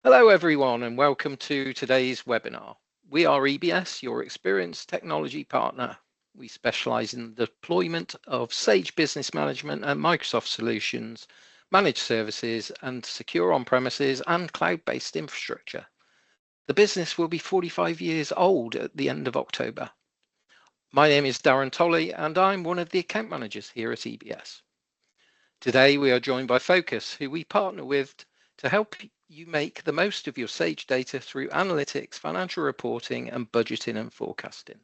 Hello everyone and welcome to today's webinar. We are EBS, your experienced technology partner. We specialize in the deployment of Sage Business Management and Microsoft solutions, managed services and secure on-premises and cloud-based infrastructure. The business will be 45 years old at the end of October. My name is Darren Tolley and I'm one of the account managers here at EBS. Today we are joined by Phocas, who we partner with to help you make the most of your Sage data through analytics, financial reporting, and budgeting and forecasting.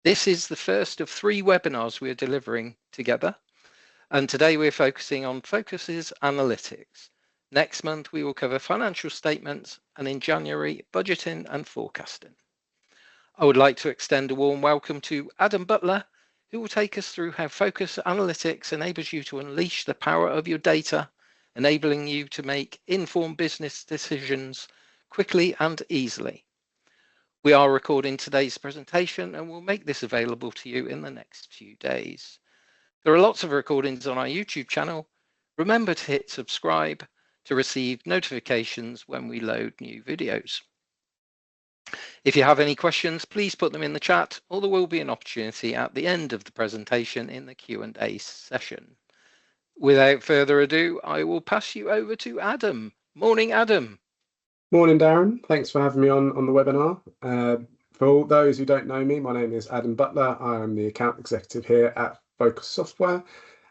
This is the first of 3 webinars we are delivering together, and today we're focusing on Phocas Analytics. Next month we will cover financial statements, and in January, budgeting and forecasting. I would like to extend a warm welcome to Adam Butler, who will take us through how Phocas Analytics enables you to unleash the power of your data, enabling you to make informed business decisions quickly and easily. We are recording today's presentation and we'll make this available to you in the next few days. There are lots of recordings on our YouTube channel. Remember to hit subscribe to receive notifications when we load new videos. If you have any questions, please put them in the chat, or there will be an opportunity at the end of the presentation in the Q&A session. Without further ado, I will pass you over to Adam. Morning, Adam. Morning, Darren. Thanks for having me on the webinar. For all those who don't know me, my name is Adam Butler. I am the account executive here at Phocas Software.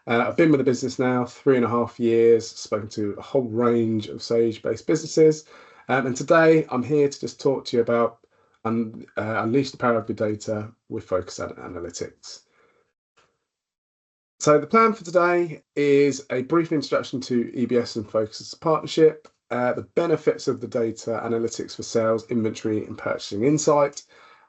I've been with the business now 3.5 years, spoken to a whole range of Sage-based businesses. And today I'm here to just talk to you about unleash the power of your data with Phocas Analytics. So the plan for today is a brief introduction to EBS and Phocas as a partnership, the benefits of the data analytics for sales, inventory and purchasing insight,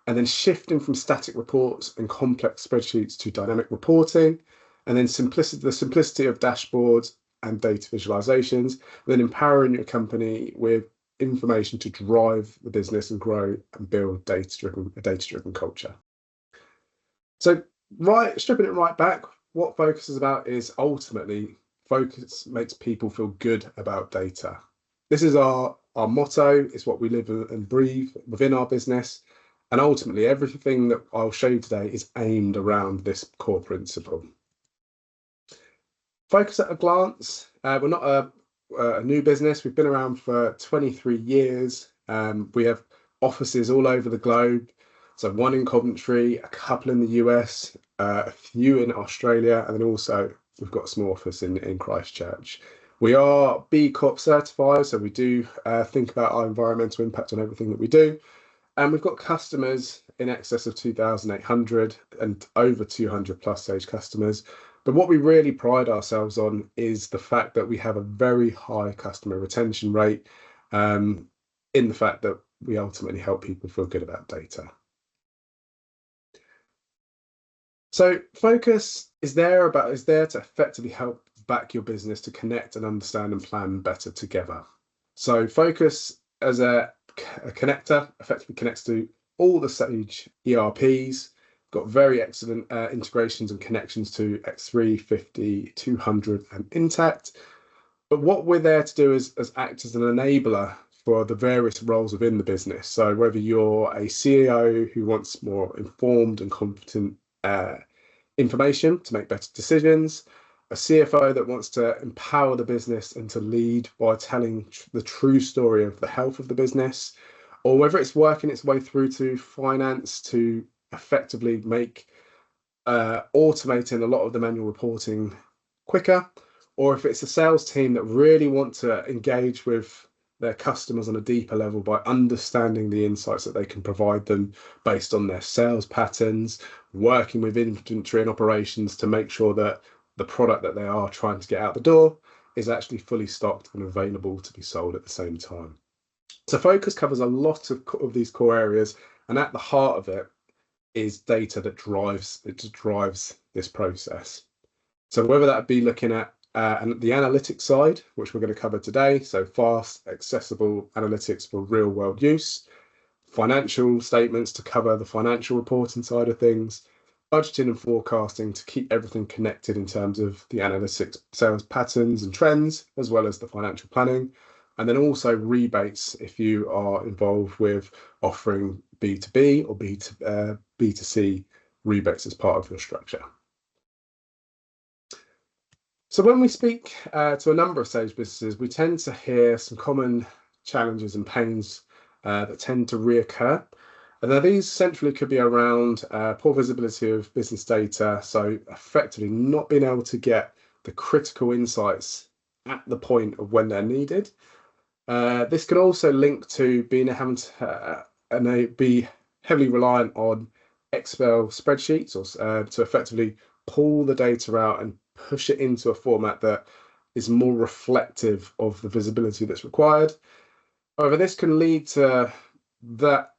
and then shifting from static reports and complex spreadsheets to dynamic reporting, and then the simplicity of dashboards and data visualizations, and then empowering your company with information to drive the business and grow and build a data-driven culture. So stripping it right back, what Phocas is about is ultimately Phocas makes people feel good about data. This is our motto. It's what we live and breathe within our business. And ultimately, everything that I'll show you today is aimed around this core principle. Phocas at a glance. We're not a new business. We've been around for 23 years. We have offices all over the globe. So one in Coventry, a couple in the US, a few in Australia, and then also we've got a small office in Christchurch. We are B Corp certified, so we do think about our environmental impact on everything that we do. And we've got customers in excess of 2,800 and over 200 plus Sage customers. But what we really pride ourselves on is the fact that we have a very high customer retention rate, in the fact that we ultimately help people feel good about data. So Phocas is there to effectively help back your business to connect and understand and plan better together. So Phocas as a connector effectively connects to all the Sage ERPs, got very excellent integrations and connections to X3, 50, 200 and Intact. But what we're there to do is act as an enabler for the various roles within the business. So whether you're a CEO who wants more informed and competent information to make better decisions, a CFO that wants to empower the business and to lead by telling the true story of the health of the business, or whether it's working its way through to finance to effectively make automating a lot of the manual reporting quicker, or if it's a sales team that really want to engage with their customers on a deeper level by understanding the insights that they can provide them based on their sales patterns, working with inventory and operations to make sure that the product that they are trying to get out the door is actually fully stocked and available to be sold at the same time. So Phocas covers a lot of these core areas, and at the heart of it is data that drives this process. So whether that be looking at the analytics side, which we're going to cover today, so fast, accessible analytics for real world use, financial statements to cover the financial reporting side of things, budgeting and forecasting to keep everything connected in terms of the analytics, sales patterns and trends, as well as the financial planning, and then also rebates if you are involved with offering B2B or B2C rebates as part of your structure. So when we speak to a number of Sage businesses, we tend to hear some common challenges and pains that tend to reoccur. And now these centrally could be around poor visibility of business data, so effectively not being able to get the critical insights at the point of when they're needed. This can also link to having to be heavily reliant on Excel spreadsheets or to effectively pull the data out and push it into a format that is more reflective of the visibility that's required. However, this can lead to that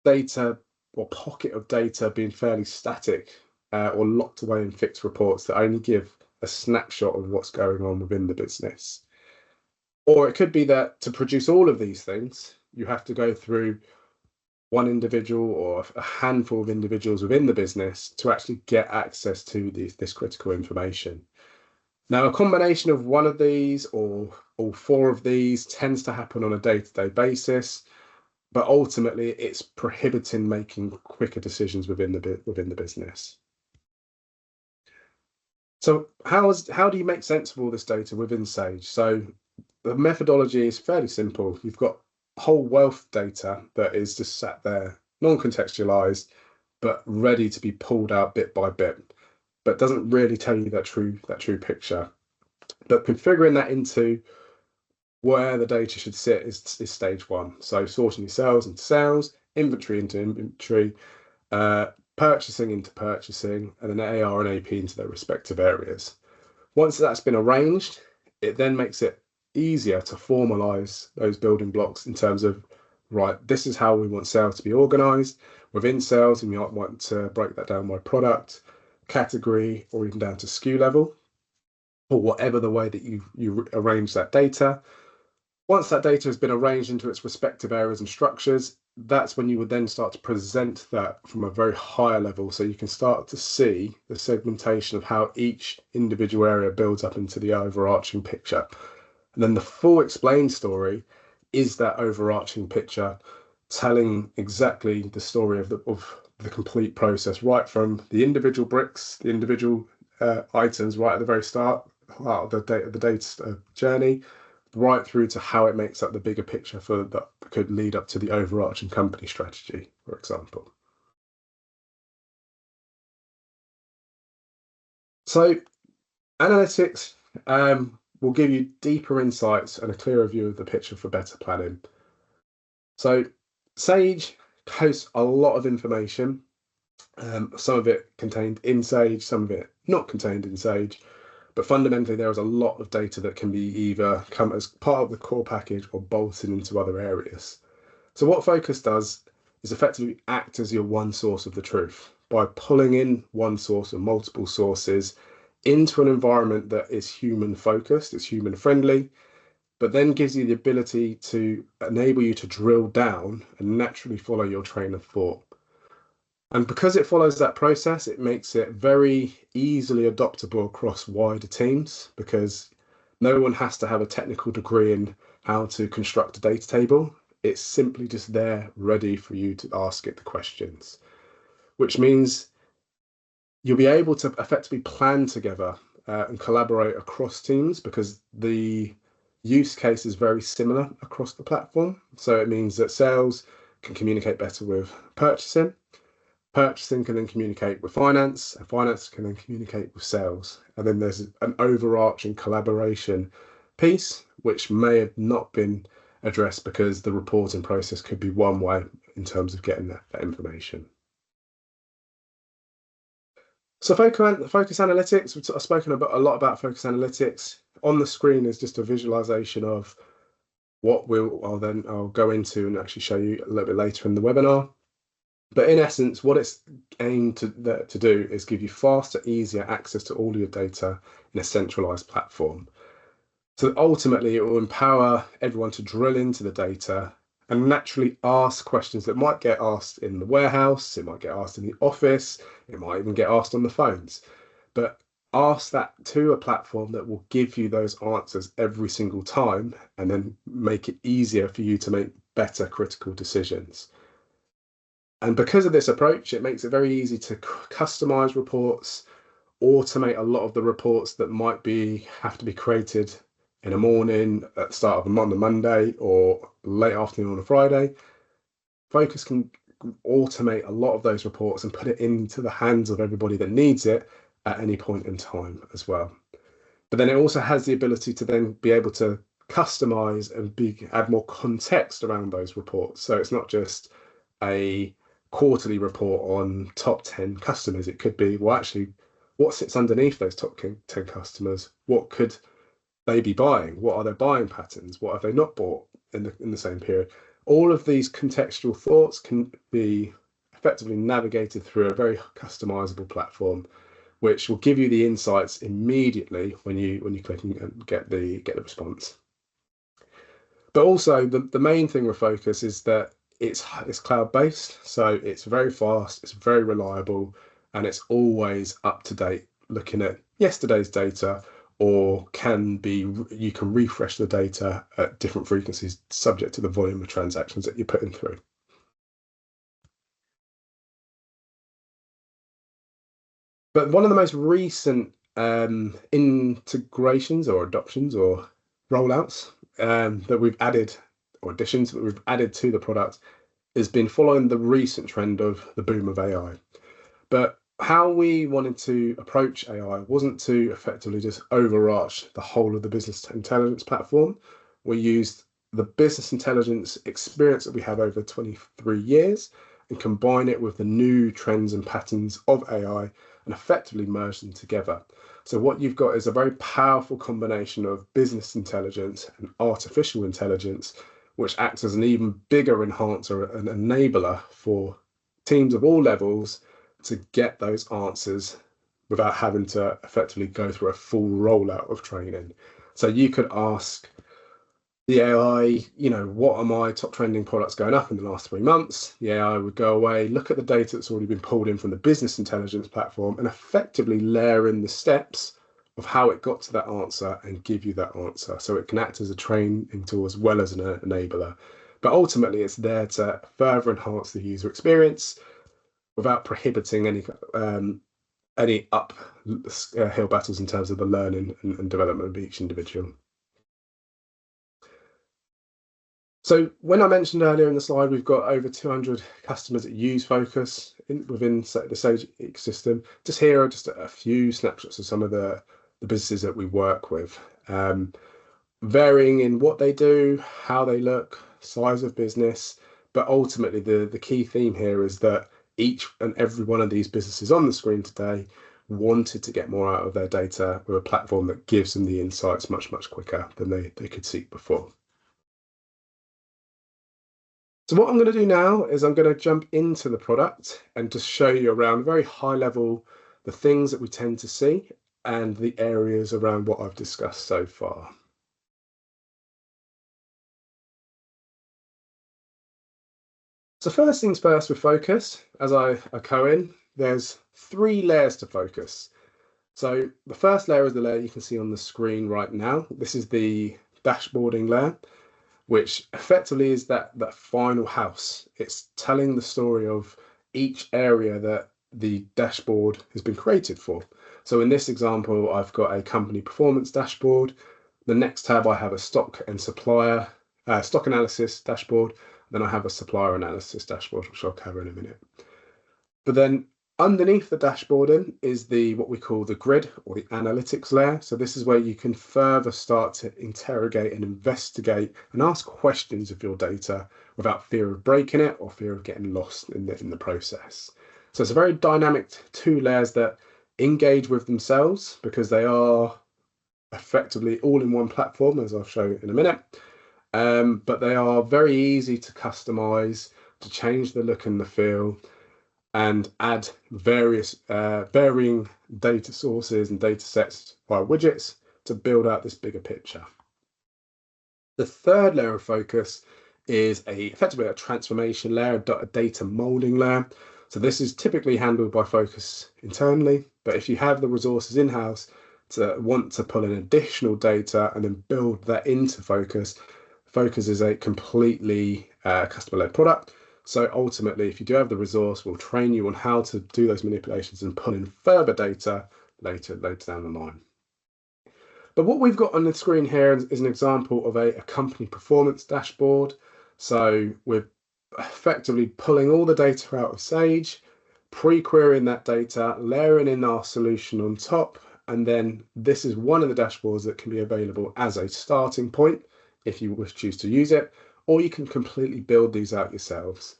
data or pocket of data being fairly static or locked away in fixed reports that only give a snapshot of what's going on within the business. Or it could be that to produce all of these things, you have to go through one individual or a handful of individuals within the business to actually get access to this critical information. Now, a combination of one of these or all four of these tends to happen on a day-to-day basis, but ultimately it's prohibiting making quicker decisions within the business. So how do you make sense of all this data within Sage? So the methodology is fairly simple. You've got a whole wealth of data that is just sat there, non-contextualized, but ready to be pulled out bit by bit, but doesn't really tell you that true picture. But configuring that into where the data should sit is stage one. So sorting your sales into sales, inventory into inventory, purchasing into purchasing, and then AR and AP into their respective areas. Once that's been arranged, it then makes it easier to formalize those building blocks in terms of, right, this is how we want sales to be organized. Within sales, and you might want to break that down by product, category, or even down to SKU level, or whatever the way that you arrange that data. Once that data has been arranged into its respective areas and structures, that's when you would then start to present that from a very higher level. So you can start to see the segmentation of how each individual area builds up into the overarching picture. And then the full explained story is that overarching picture telling exactly the story of the complete process, right from the individual bricks, the individual items right at the very start of the data journey, right through to how it makes up the bigger picture that could lead up to the overarching company strategy, for example. So analytics will give you deeper insights and a clearer view of the picture for better planning. So Sage hosts a lot of information, some of it contained in Sage, some of it not contained in Sage, but fundamentally there is a lot of data that can be either come as part of the core package or bolted into other areas. So what Phocas does is effectively act as your one source of the truth by pulling in one source or multiple sources into an environment that is human focused, it's human friendly, but then gives you the ability to enable you to drill down and naturally follow your train of thought. And because it follows that process, it makes it very easily adoptable across wider teams, because no one has to have a technical degree in how to construct a data table. It's simply just there ready for you to ask it the questions, which means you'll be able to effectively plan together and collaborate across teams, because the use case is very similar across the platform. So it means that sales can communicate better with purchasing. Purchasing can then communicate with finance, and finance can then communicate with sales. And then there's an overarching collaboration piece, which may have not been addressed because the reporting process could be one way in terms of getting that information. So Phocas Analytics, I've spoken a lot about Phocas Analytics. On the screen is just a visualization of what I'll go into and actually show you a little bit later in the webinar. But in essence, what it's aimed to do is give you faster, easier access to all your data in a centralized platform. So ultimately, it will empower everyone to drill into the data and naturally ask questions that might get asked in the warehouse, it might get asked in the office, it might even get asked on the phones. But ask that to a platform that will give you those answers every single time, and then make it easier for you to make better critical decisions. And because of this approach, it makes it very easy to customize reports, automate a lot of the reports that might have to be created in the morning at the start of a Monday or late afternoon on a Friday. Phocas can automate a lot of those reports and put it into the hands of everybody that needs it at any point in time as well. But then it also has the ability to then be able to customize and add more context around those reports. So it's not just a quarterly report on top 10 customers. It could be, well, actually, what sits underneath those top 10 customers? What could they be buying? What are their buying patterns? What have they not bought in the same period? All of these contextual thoughts can be effectively navigated through a very customizable platform, which will give you the insights immediately when you click and get the response. But also the main thing with Phocas is that it's cloud-based, so it's very fast, it's very reliable, and it's always up to date, looking at yesterday's data, or you can refresh the data at different frequencies subject to the volume of transactions that you're putting through. But one of the most recent integrations or adoptions or rollouts that we've added, or additions that we've added to the product, has been following the recent trend of the boom of AI. But how we wanted to approach AI wasn't to effectively just overarch the whole of the business intelligence platform. We used the business intelligence experience that we have over 23 years and combine it with the new trends and patterns of AI and effectively merge them together. So what you've got is a very powerful combination of business intelligence and artificial intelligence, which acts as an even bigger enhancer and enabler for teams of all levels to get those answers without having to effectively go through a full rollout of training. So you could ask the AI, what are my top trending products going up in the last 3 months? The AI would go away, look at the data that's already been pulled in from the business intelligence platform, and effectively layer in the steps of how it got to that answer and give you that answer. So it can act as a training tool as well as an enabler. But ultimately, it's there to further enhance the user experience without prohibiting any uphill battles in terms of the learning and development of each individual. So when I mentioned earlier in the slide, we've got over 200 customers that use Phocas within the Sage ecosystem. Just here are just a few snapshots of some of the businesses that we work with, varying in what they do, how they look, size of business. But ultimately, the key theme here is that each and every one of these businesses on the screen today wanted to get more out of their data with a platform that gives them the insights much, much quicker than they could seek before. So what I'm going to do now is I'm going to jump into the product and just show you around very high level the things that we tend to see and the areas around what I've discussed so far. So first things first with Phocas, as I go in, there's 3 layers to Phocas. So the first layer is the layer you can see on the screen right now. This is the dashboarding layer, which effectively is that final house. It's telling the story of each area that the dashboard has been created for. So in this example, I've got a company performance dashboard. The next tab, I have a stock analysis dashboard. Then I have a supplier analysis dashboard, which I'll cover in a minute. But then underneath the dashboarding is what we call the grid or the analytics layer. So this is where you can further start to interrogate and investigate and ask questions of your data without fear of breaking it or fear of getting lost in the process. So it's a very dynamic 2 layers that engage with themselves because they are effectively all in one platform, as I'll show in a minute. But they are very easy to customize, to change the look and the feel, and add various varying data sources and data sets via widgets to build out this bigger picture. The third layer of Phocas is effectively a transformation layer, a data molding layer. So this is typically handled by Phocas internally, but if you have the resources in-house to want to pull in additional data and then build that into Phocas, Phocas is a completely customer-led product. So ultimately, if you do have the resource, we'll train you on how to do those manipulations and pull in further data later down the line. But what we've got on the screen here is an example of a company performance dashboard. So we're effectively pulling all the data out of Sage, pre-querying that data, layering in our solution on top, and then this is one of the dashboards that can be available as a starting point if you choose to use it, or you can completely build these out yourselves.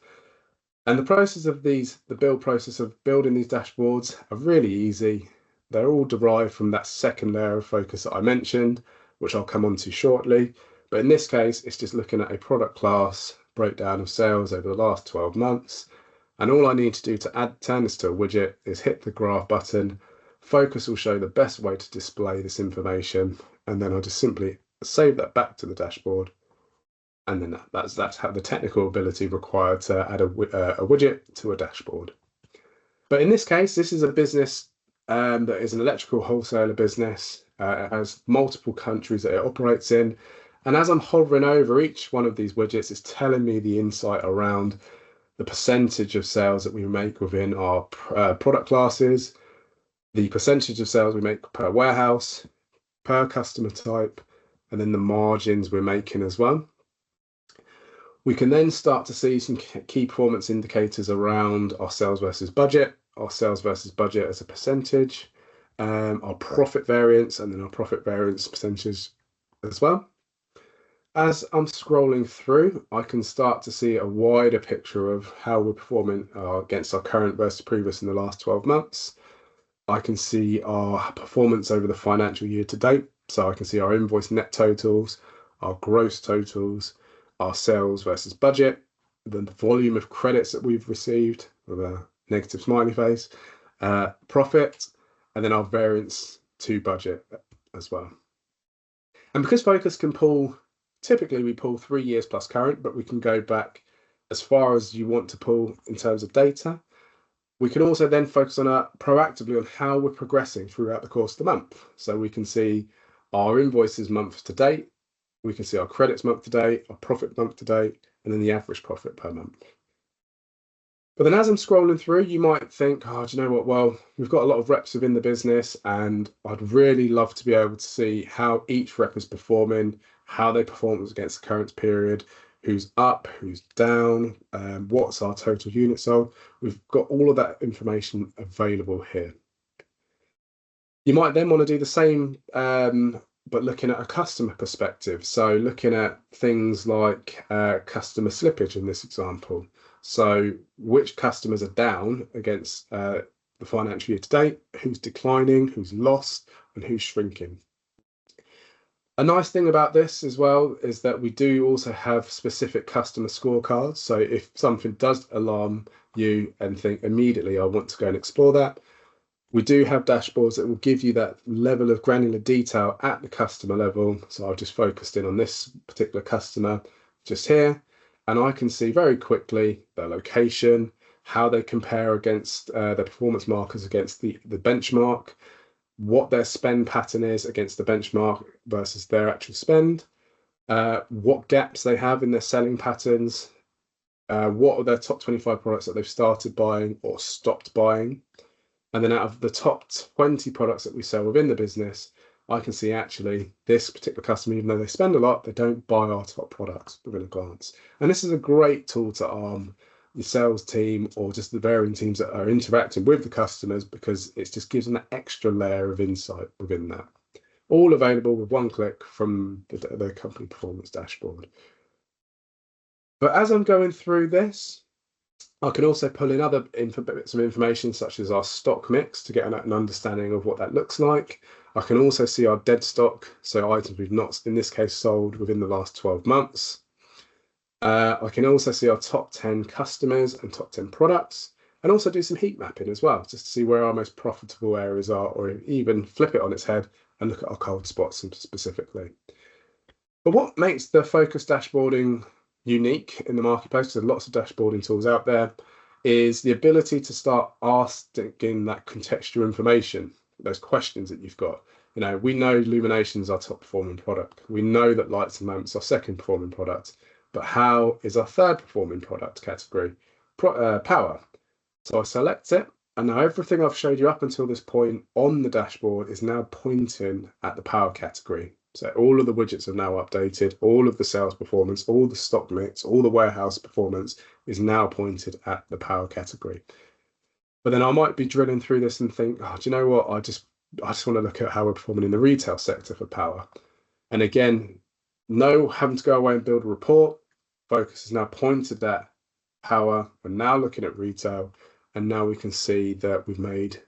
And the process of the build process of building these dashboards are really easy. They're all derived from that second layer of Phocas that I mentioned, which I'll come on to shortly. But in this case, it's just looking at a product class breakdown of sales over the last 12 months. And all I need to do to turn this to a widget is hit the graph button. Phocas will show the best way to display this information. And then I'll just simply save that back to the dashboard. And then that's how the technical ability required to add a widget to a dashboard. But in this case, this is a business that is an electrical wholesaler business. It has multiple countries that it operates in. And as I'm hovering over each one of these widgets, it's telling me the insight around the percentage of sales that we make within our product classes, the percentage of sales we make per warehouse, per customer type, and then the margins we're making as well. We can then start to see some key performance indicators around our sales versus budget as a percentage, our profit variance, and then our profit variance percentage as well. As I'm scrolling through, I can start to see a wider picture of how we're performing against our current versus previous in the last 12 months. I can see our performance over the financial year to date. So I can see our invoice net totals, our gross totals, our sales versus budget, then the volume of credits that we've received with a negative smiley face, profit, and then our variance to budget as well. And because Phocas can pull, typically we pull 3 years plus current, but we can go back as far as you want to pull in terms of data. We can also then focus on proactively on how we're progressing throughout the course of the month. So we can see our invoices month to date, we can see our credits month to date, our profit month to date, and then the average profit per month. But then as I'm scrolling through, you might think, oh, do you know what? Well, we've got a lot of reps within the business, and I'd really love to be able to see how each rep is performing, how they perform against the current period, who's up, who's down, what's our total unit sold. We've got all of that information available here. You might then want to do the same, but looking at a customer perspective. So looking at things like customer slippage in this example. So which customers are down against the financial year to date, who's declining, who's lost, and who's shrinking. A nice thing about this as well is that we do also have specific customer scorecards. So if something does alarm you and think immediately, I want to go and explore that, we do have dashboards that will give you that level of granular detail at the customer level. So I've just focused in on this particular customer just here, and I can see very quickly their location, how they compare against their performance markers against the benchmark, what their spend pattern is against the benchmark versus their actual spend, what gaps they have in their selling patterns, what are their top 25 products that they've started buying or stopped buying. And then out of the top 20 products that we sell within the business, I can see actually this particular customer, even though they spend a lot, they don't buy our top products within a glance. And this is a great tool to arm your sales team or just the varying teams that are interacting with the customers, because it just gives them that extra layer of insight within that. All available with one click from the company performance dashboard. But as I'm going through this, I can also pull in other bits of information such as our stock mix to get an understanding of what that looks like. I can also see our dead stock, so items we've not, in this case, sold within the last 12 months. I can also see our top 10 customers and top 10 products, and also do some heat mapping as well, just to see where our most profitable areas are, or even flip it on its head and look at our cold spots specifically. But what makes the Phocas dashboarding unique in the marketplace, there's lots of dashboarding tools out there, is the ability to start asking that contextual information, those questions that you've got. You know, we know Lumination is our top performing product. We know that Lights and Lamps are our second performing product, but how is our third performing product category? Power. So I select it, and now everything I've showed you up until this point on the dashboard is now pointing at the power category. So all of the widgets are now updated, all of the sales performance, all the stock mix, all the warehouse performance is now pointed at the power category. But then I might be drilling through this and think, oh, do you know what? I just want to look at how we're performing in the retail sector for power. And again, no having to go away and build a report. Phocas is now pointed at power. We're now looking at retail, and now we can see that we've made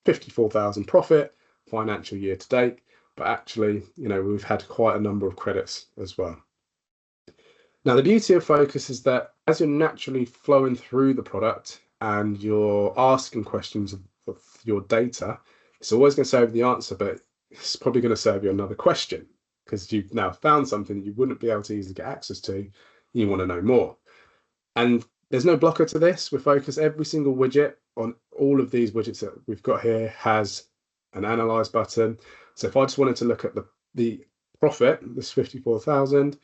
54,000 profit financial year to date. But actually, you know, we've had quite a number of credits as well. Now, the beauty of Phocas is that as you're naturally flowing through the product and you're asking questions of your data, it's always going to serve you the answer, but it's probably going to serve you another question because you've now found something that you wouldn't be able to easily get access to. You want to know more. And there's no blocker to this. With Phocas, every single widget on all of these widgets that we've got here has an analyze button. So if I just wanted to look at the profit, this 54,000,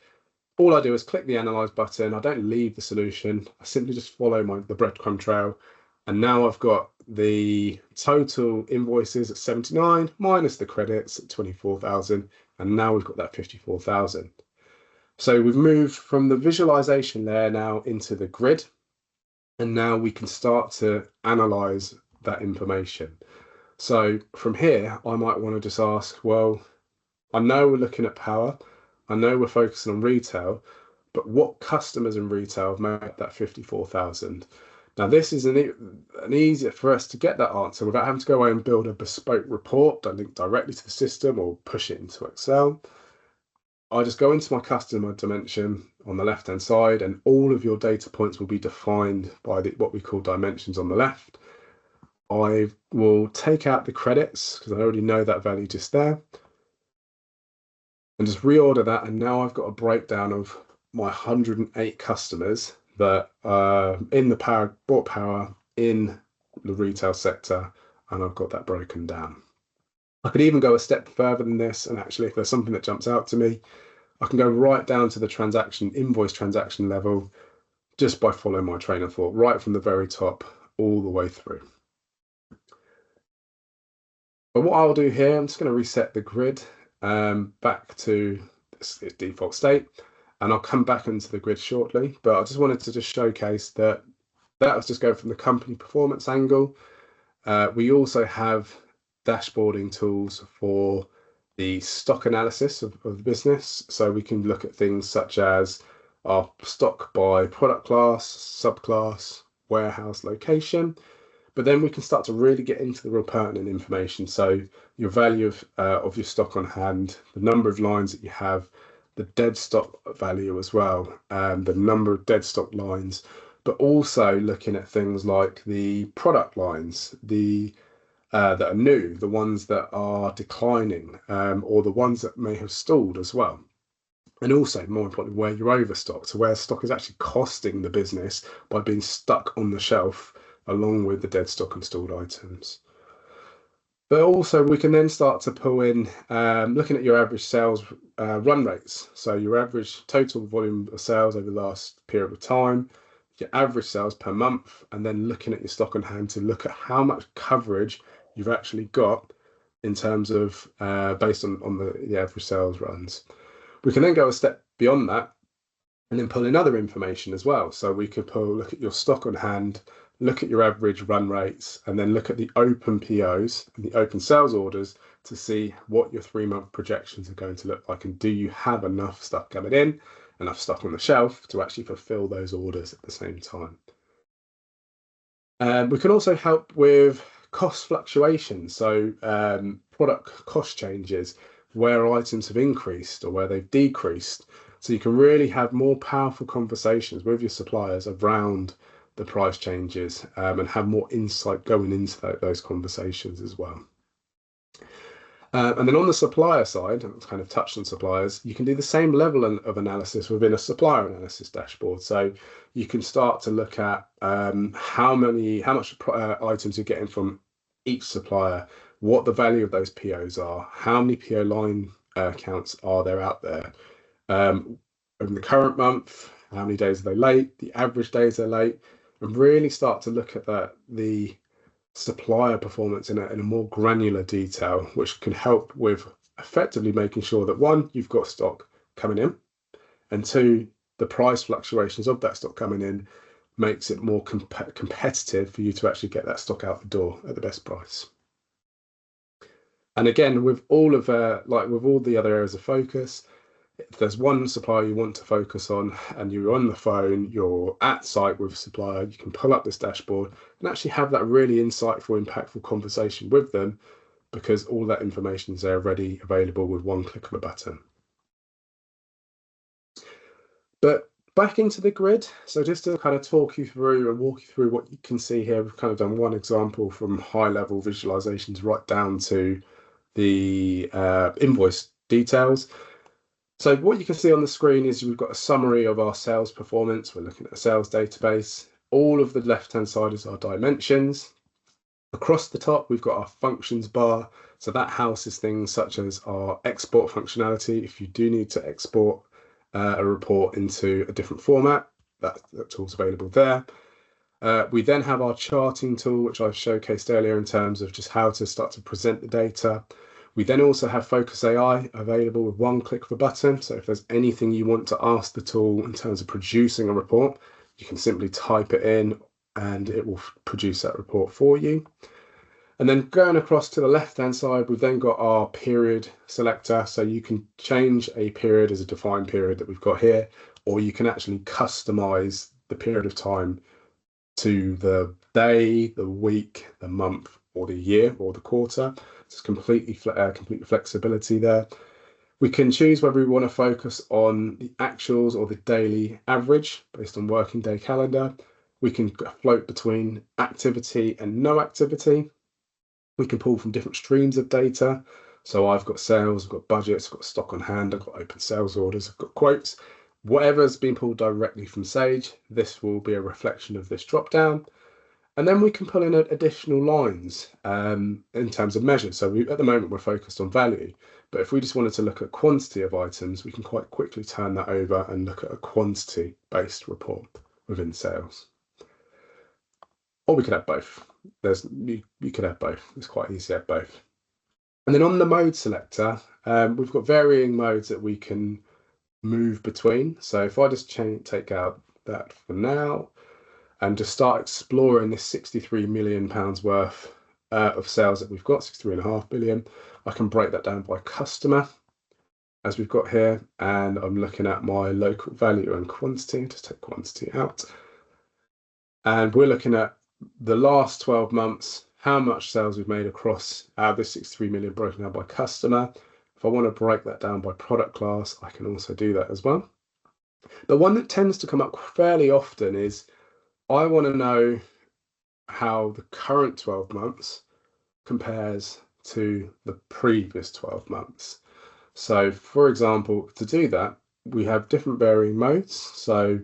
all I do is click the analyze button. I don't leave the solution. I simply just follow the breadcrumb trail. And now I've got the total invoices at 79 minus the credits at 24,000. And now we've got that 54,000. So we've moved from the visualization layer now into the grid. And now we can start to analyze that information. So from here, I might want to just ask, well, I know we're looking at power. I know we're focusing on retail, but what customers in retail have made that 54,000? Now, this is an easier for us to get that answer without having to go away and build a bespoke report that link directly to the system or push it into Excel. I just go into my customer dimension on the left-hand side, and all of your data points will be defined by what we call dimensions on the left. I will take out the credits because I already know that value just there and just reorder that. And now I've got a breakdown of my 108 customers that in the bought power in the retail sector, and I've got that broken down. I could even go a step further than this, and actually if there's something that jumps out to me, I can go right down to the invoice transaction level just by following my train of thought, right from the very top all the way through. But what I'll do here, I'm just going to reset the grid back to its default state, and I'll come back into the grid shortly. But I just wanted to just showcase that was just going from the company performance angle. We also have dashboarding tools for the stock analysis of the business. So we can look at things such as our stock by product class, subclass, warehouse location. But then we can start to really get into the real pertinent information. So your value of your stock on hand, the number of lines that you have, the dead stock value as well, the number of dead stock lines, but also looking at things like the product lines, that are new, the ones that are declining, or the ones that may have stalled as well. And also, more importantly, where you're overstocked, so where stock is actually costing the business by being stuck on the shelf along with the dead stock and stalled items. But also we can then start to pull in, looking at your average sales run rates. So your average total volume of sales over the last period of time, your average sales per month, and then looking at your stock on hand to look at how much coverage you've actually got in terms of based on the average sales runs. We can then go a step beyond that and then pull in other information as well. So we could look at your stock on hand, look at your average run rates, and then look at the open POs and the open sales orders to see what your 3-month projections are going to look like, and do you have enough stuff coming in, enough stock on the shelf to actually fulfill those orders at the same time. We can also help with cost fluctuations, so product cost changes, where items have increased or where they've decreased. So you can really have more powerful conversations with your suppliers around the price changes, and have more insight going into those conversations as well. And then on the supplier side, I've kind of touched on suppliers, you can do the same level of analysis within a supplier analysis dashboard. So you can start to look at how much items you're getting from each supplier, what the value of those POs are, how many PO line counts are there out there, in the current month, how many days are they late, the average days they're late, and really start to look at the supplier performance in a more granular detail, which can help with effectively making sure that one, you've got stock coming in, and two, the price fluctuations of that stock coming in makes it more competitive for you to actually get that stock out the door at the best price. And again, with all of like with all the other areas of focus, if there's one supplier you want to focus on and you're on the phone, you're at site with a supplier, you can pull up this dashboard and actually have that really insightful, impactful conversation with them, because all that information is there ready, available with one click of a button. But back into the grid. So just to kind of talk you through and walk you through what you can see here, we've kind of done one example from high level visualizations right down to the invoice details. So what you can see on the screen is we've got a summary of our sales performance. We're looking at a sales database. All of the left-hand side is our dimensions. Across the top, we've got our functions bar. So that houses things such as our export functionality. If you do need to export a report into a different format, that tool's available there. We then have our charting tool, which I've showcased earlier in terms of just how to start to present the data. We then also have Phocas AI available with one click of a button. So if there's anything you want to ask the tool in terms of producing a report, you can simply type it in and it will produce that report for you. And then going across to the left-hand side, we've then got our period selector. So you can change a period as a defined period that we've got here, or you can actually customize the period of time to the day, the week, the month, or the year, or the quarter. It's completely flexibility there. We can choose whether we want to focus on the actuals or the daily average based on working day calendar. We can float between activity and no activity. We can pull from different streams of data. So I've got sales, I've got budgets, I've got stock on hand, I've got open sales orders, I've got quotes. Whatever's been pulled directly from Sage, this will be a reflection of this drop down. And then we can pull in additional lines in terms of measures. So at the moment, we're focused on value. But if we just wanted to look at quantity of items, we can quite quickly turn that over and look at a quantity-based report within sales. Or we could have both. You could have both. It's quite easy to have both. And then on the mode selector, we've got varying modes that we can move between. So if I just take out that for now, and just start exploring this £63 million worth of sales that we've got, 63.5 billion. I can break that down by customer, as we've got here, and I'm looking at my local value and quantity. Just take quantity out. And we're looking at the last 12 months, how much sales we've made across this 63 million broken down by customer. If I want to break that down by product class, I can also do that as well. The one that tends to come up fairly often is I want to know how the current 12 months compares to the previous 12 months. So for example, to do that, we have different varying modes. So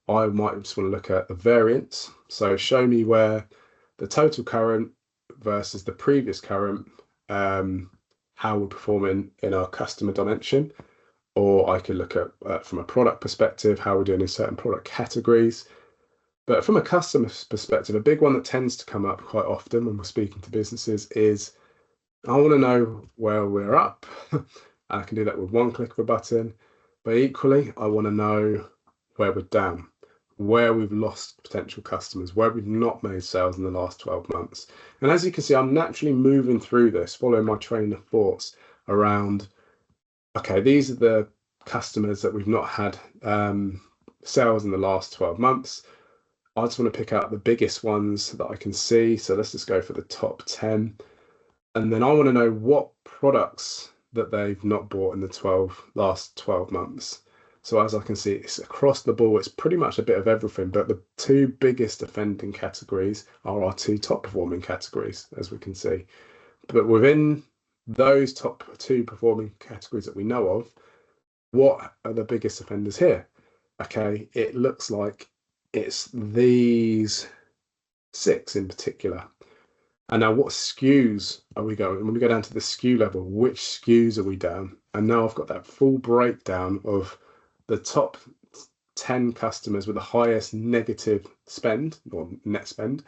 I might just want to look at the variance. So show me where the total current versus the previous current, how we're performing in our customer dimension. Or I could look at from a product perspective, how we're doing in certain product categories. But from a customer perspective, a big one that tends to come up quite often when we're speaking to businesses is, I want to know where we're up. I can do that with one click of a button. But equally, I want to know where we're down, where we've lost potential customers, where we've not made sales in the last 12 months. And as you can see, I'm naturally moving through this, following my train of thoughts around, okay, these are the customers that we've not had sales in the last 12 months. I just want to pick out the biggest ones that I can see. So let's just go for the top 10. And then I want to know what products that they've not bought in the last 12 months. So as I can see, it's across the board. It's pretty much a bit of everything. But the two biggest offending categories are our two top performing categories, as we can see. But within those top 2 performing categories that we know of, what are the biggest offenders here? Okay, it looks like it's these 6 in particular. And now what SKUs are we going? When we go down to the SKU level, which SKUs are we down? And now I've got that full breakdown of the top 10 customers with the highest negative spend or net spend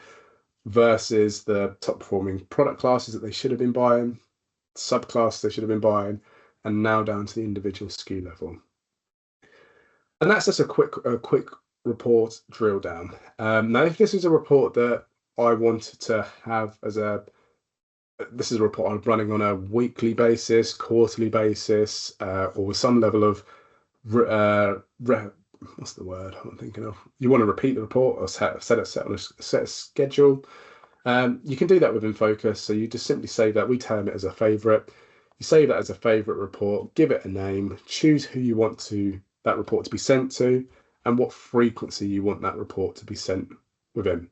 versus the top performing product classes that they should have been buying, subclass they should have been buying, and now down to the individual SKU level. And that's just a quick report drill down. Now, if this is a report that I wanted to have this is a report I'm running on a weekly basis, quarterly basis, or with some level of what's the word I'm thinking of? You want to repeat the report or set a schedule. You can do that within Phocas. So you just simply save that. We term it as a favorite. You save that as a favorite report, give it a name, choose who you want that report to be sent to, and what frequency you want that report to be sent within.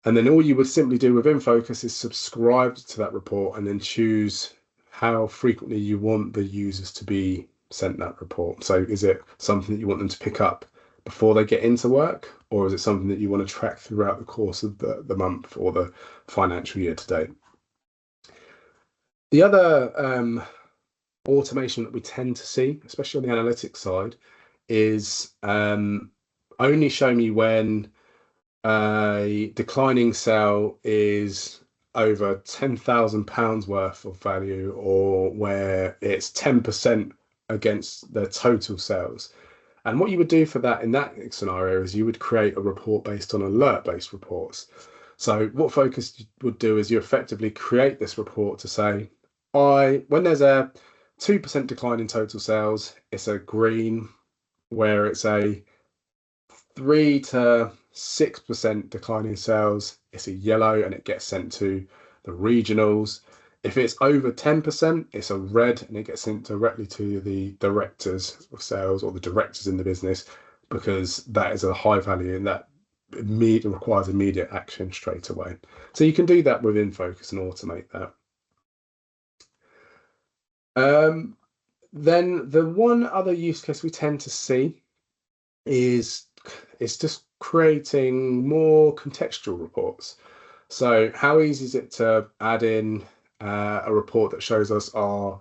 And then all you would simply do within Phocas is subscribe to that report and then choose how frequently you want the users to be sent that report. So is it something that you want them to pick up before they get into work, or is it something that you want to track throughout the course of the month or the financial year to date? The other automation that we tend to see, especially on the analytics side, is only show me when a declining sale is over £10,000 worth of value, or where it's 10% against the total sales. And what you would do for that in that scenario is you would create a report based on alert-based reports. So what Phocas would do is you effectively create this report to say, when there's a 2% decline in total sales, it's a green. Where it's a 3 to 6% decline in sales, it's a yellow, and it gets sent to the regionals. If it's over 10%, it's a red, and it gets sent directly to the directors of sales or the directors in the business, because that is a high value and that requires immediate action straight away. So you can do that within Phocas and automate that. Then the one other use case we tend to see is just creating more contextual reports. So how easy is it to add in a report that shows us our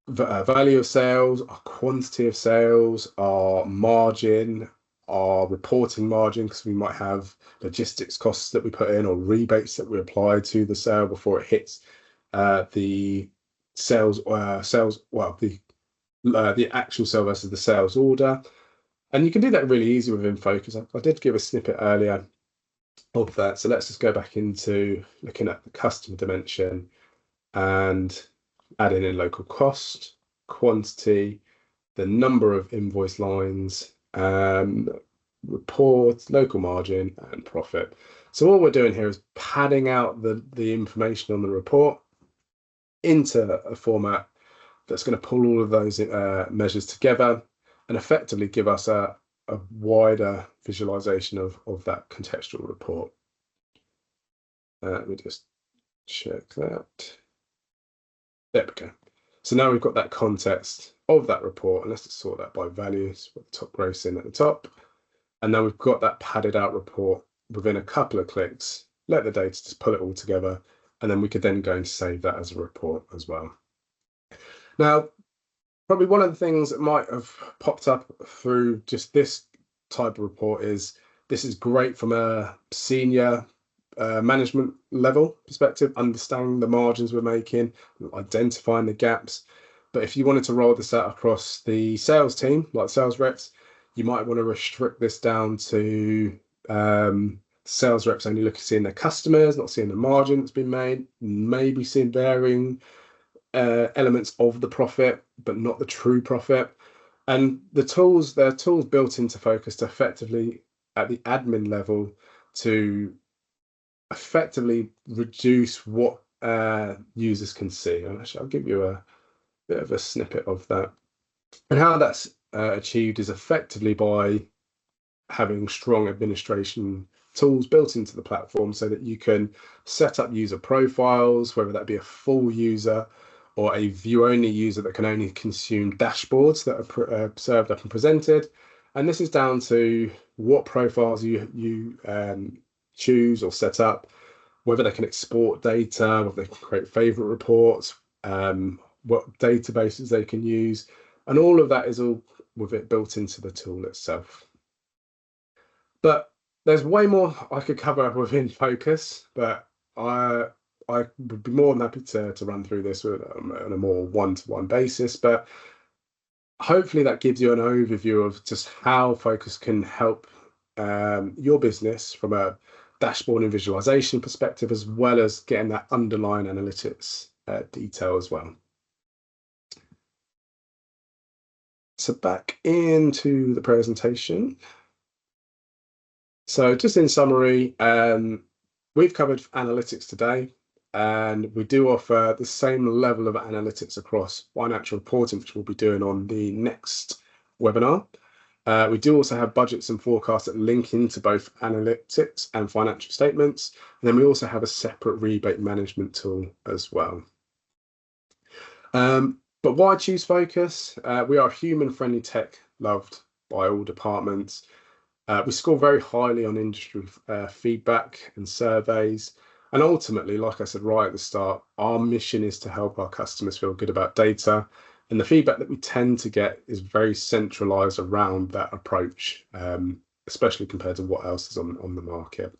value of sales, our quantity of sales, our margin, our reporting margin, because we might have logistics costs that we put in or rebates that we apply to the sale before it hits the the actual sale versus the sales order. And you can do that really easy within Phocas. I did give a snippet earlier of that. So let's just go back into looking at the customer dimension and adding in local cost, quantity, the number of invoice lines, report, local margin, and profit. So all we're doing here is padding out the information on the report into a format that's going to pull all of those measures together and effectively give us a wider visualization of that contextual report. Let me just check that. There we go. So now we've got that context of that report, and let's just sort that by values, put the top gross in at the top. And now we've got that padded out report within a couple of clicks. Let the data just pull it all together, and then we could then go and save that as a report as well. Now, probably one of the things that might have popped up through just this type of report is this is great from a senior management level perspective, understanding the margins we're making, identifying the gaps. But if you wanted to roll this out across the sales team, like sales reps, you might want to restrict this down to sales reps only looking at seeing their customers, not seeing the margin that's been made, maybe seeing varying elements of the profit, but not the true profit. And there are tools built into Phocas to effectively, at the admin level, to effectively reduce what users can see. And actually, I'll give you a bit of a snippet of that. And how that's achieved is effectively by having strong administration tools built into the platform so that you can set up user profiles, whether that be a full user or a view-only user that can only consume dashboards that are served up and presented. And this is down to what profiles you choose or set up, whether they can export data, whether they can create favorite reports, what databases they can use, and all of that is all with it built into the tool itself. But there's way more I could cover within Phocas, but I would be more than happy to run through this on a more one-to-one basis. But hopefully that gives you an overview of just how Phocas can help your business from a dashboard and visualization perspective, as well as getting that underlying analytics detail as well. So back into the presentation. So just in summary, we've covered analytics today, and we do offer the same level of analytics across financial reporting, which we'll be doing on the next webinar. We do also have budgets and forecasts that link into both analytics and financial statements. And then we also have a separate rebate management tool as well. But why choose Phocas? We are human-friendly tech loved by all departments. We score very highly on industry feedback and surveys. And ultimately, like I said right at the start, our mission is to help our customers feel good about data. And the feedback that we tend to get is very centralized around that approach, especially compared to what else is on the market.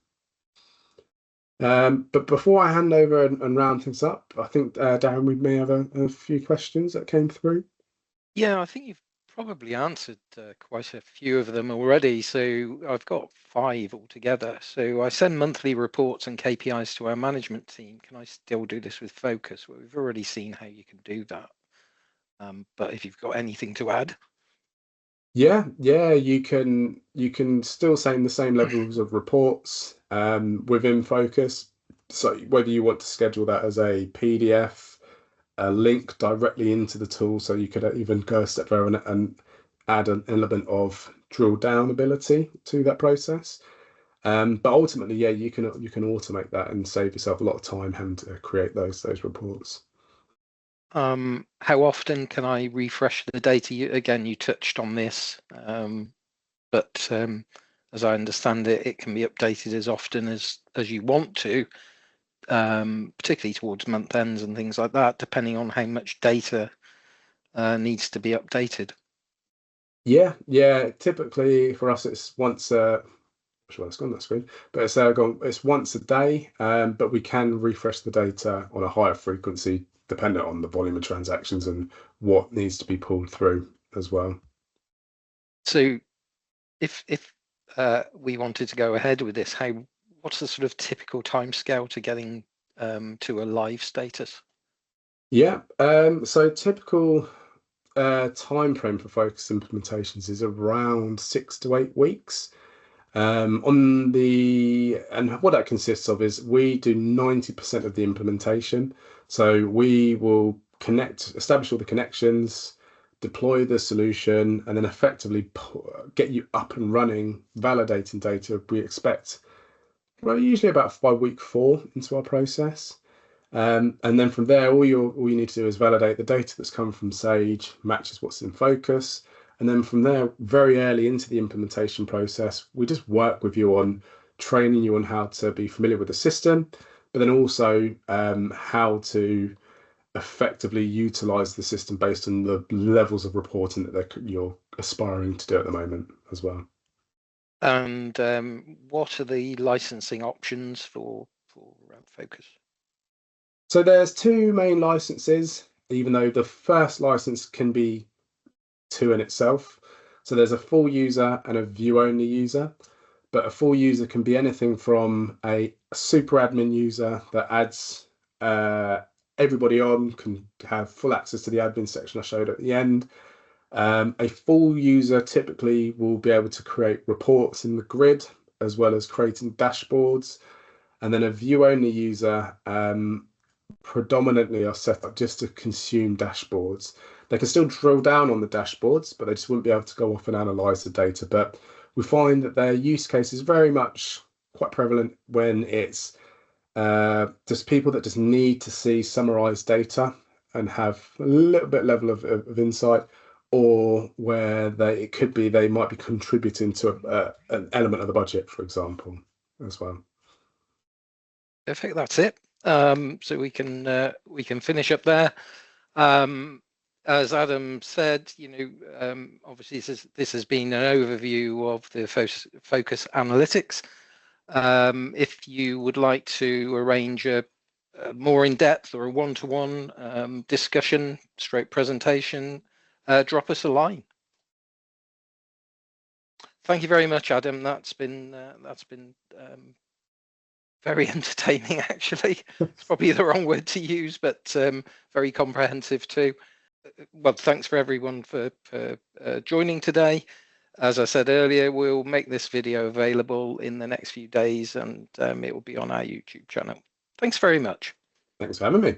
But before I hand over and round things up, I think, Darren, we may have a few questions that came through. Yeah, I think you've probably answered quite a few of them already. So I've got 5 altogether. So I send monthly reports and KPIs to our management team. Can I still do this with Phocas? Well, we've already seen how you can do that. But if you've got anything to add. Yeah, you can still send the same levels of reports within Phocas. So whether you want to schedule that as a PDF, a link directly into the tool, so you could even go a step further and add an element of drill down ability to that process. But ultimately, yeah, you can automate that and save yourself a lot of time having to create those reports. How often can I refresh the data? You touched on this, but as I understand it, it can be updated as often as you want to, particularly towards month ends and things like that, depending on how much data needs to be updated. Yeah. Typically for us, it's once. Sure, it's gone that screen, but it's once a day. But we can refresh the data on a higher frequency, dependent on the volume of transactions and what needs to be pulled through as well. So, if we wanted to go ahead with this, what's the sort of typical timescale to getting to a live status? Yeah. So typical time frame for Phocas implementations is around 6 to 8 weeks. And what that consists of is we do 90% of the implementation. So we will establish all the connections, deploy the solution, and then effectively get you up and running, validating data. We expect usually about by week 4 into our process. And then from there, all you need to do is validate the data that's come from Sage, matches what's in Phocas. And then from there, very early into the implementation process, we just work with you on training you on how to be familiar with the system, but then also how to effectively utilize the system based on the levels of reporting that you're aspiring to do at the moment as well. And what are the licensing options for Phocas? So there's 2 main licenses, even though the first license can be 2 in itself. So there's a full user and a view-only user, but a full user can be anything from a super admin user that adds everybody on, can have full access to the admin section I showed at the end. A full user typically will be able to create reports in the grid, as well as creating dashboards. And then a view-only user predominantly are set up just to consume dashboards. They can still drill down on the dashboards, but they just wouldn't be able to go off and analyze the data. But we find that their use case is very much quite prevalent when it's just people that just need to see summarized data and have a little bit level of insight, or where it could be they might be contributing to an element of the budget, for example, as well. Perfect. That's it. So we can finish up there. As Adam said, obviously this has been an overview of the Phocas Analytics. If you would like to arrange a more in-depth or a one-to-one discussion, presentation, drop us a line. Thank you very much, Adam. That's been very entertaining, actually. It's probably the wrong word to use, but very comprehensive too. Well, thanks for everyone for joining today. As I said earlier, we'll make this video available in the next few days, and it will be on our YouTube channel. Thanks very much. Thanks for having me.